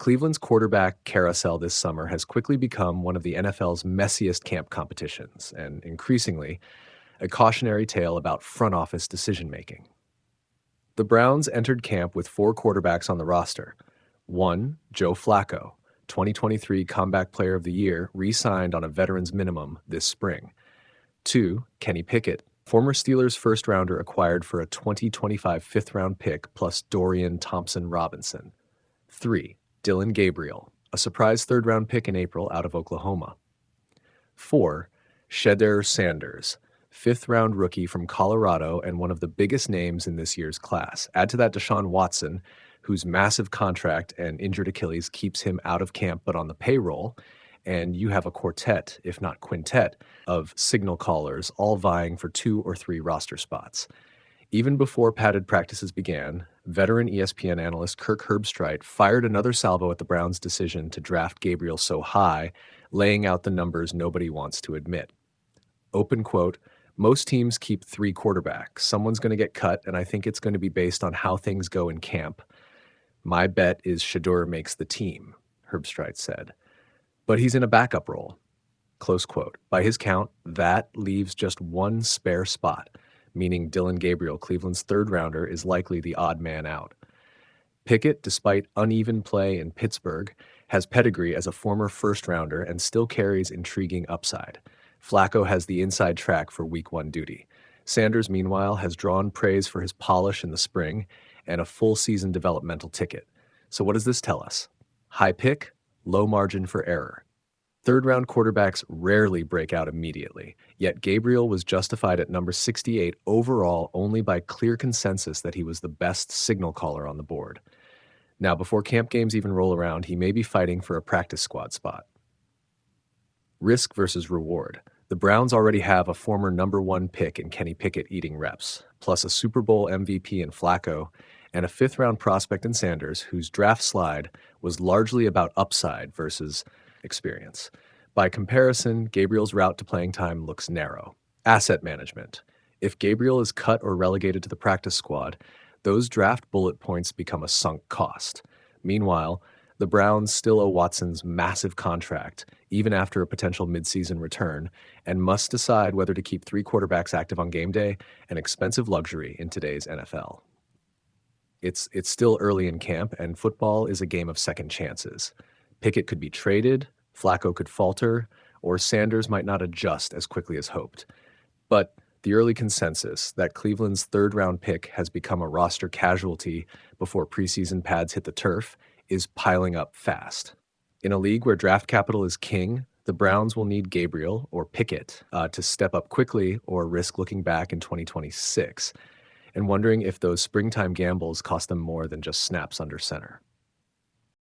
Cleveland's quarterback carousel this summer has quickly become one of the NFL's messiest camp competitions, and increasingly, a cautionary tale about front office decision-making. The Browns entered camp with 4 quarterbacks on the roster. 1, Joe Flacco, 2023 Comeback Player of the Year, re-signed on a veteran's minimum this spring. 2, Kenny Pickett, former Steelers first-rounder acquired for a 2025 fifth-round pick plus Dorian Thompson-Robinson. 3, Dillon Gabriel, a surprise third-round pick in April out of Oklahoma. 4, Shedeur Sanders, fifth-round rookie from Colorado and one of the biggest names in this year's class. Add to that Deshaun Watson, whose massive contract and injured Achilles keeps him out of camp but on the payroll, and you have a quartet, if not quintet, of signal callers all vying for 2 or 3 roster spots. Even before padded practices began, veteran ESPN analyst Kirk Herbstreit fired another salvo at the Browns' decision to draft Gabriel so high, laying out the numbers nobody wants to admit. Open quote, "Most teams keep 3 quarterbacks. Someone's going to get cut, and I think it's going to be based on how things go in camp. My bet is Shedeur makes the team," Herbstreit said. "But he's in a backup role." Close quote. By his count, that leaves just 1 spare spot, meaning Dillon Gabriel, Cleveland's third-rounder, is likely the odd man out. Pickett, despite uneven play in Pittsburgh, has pedigree as a former first-rounder and still carries intriguing upside. Flacco has the inside track for Week 1 duty. Sanders, meanwhile, has drawn praise for his polish in the spring and a full-season developmental ticket. So what does this tell us? High pick, low margin for error. Third-round quarterbacks rarely break out immediately, yet Gabriel was justified at number 68 overall only by clear consensus that he was the best signal caller on the board. Now, before camp games even roll around, he may be fighting for a practice squad spot. Risk versus reward. The Browns already have a former number 1 pick in Kenny Pickett eating reps, plus a Super Bowl MVP in Flacco, and a 5th-round prospect in Sanders, whose draft slide was largely about upside versus experience. By comparison, Gabriel's route to playing time looks narrow. Asset management. If Gabriel is cut or relegated to the practice squad, those draft bullet points become a sunk cost. Meanwhile, the Browns still owe Watson's massive contract, even after a potential midseason return, and must decide whether to keep 3 quarterbacks active on game day, an expensive luxury in today's NFL. It's still early in camp, and football is a game of second chances. Pickett could be traded, Flacco could falter, or Sanders might not adjust as quickly as hoped. But the early consensus that Cleveland's third-round pick has become a roster casualty before preseason pads hit the turf is piling up fast. In a league where draft capital is king, the Browns will need Gabriel or Pickett to step up quickly or risk looking back in 2026 and wondering if those springtime gambles cost them more than just snaps under center.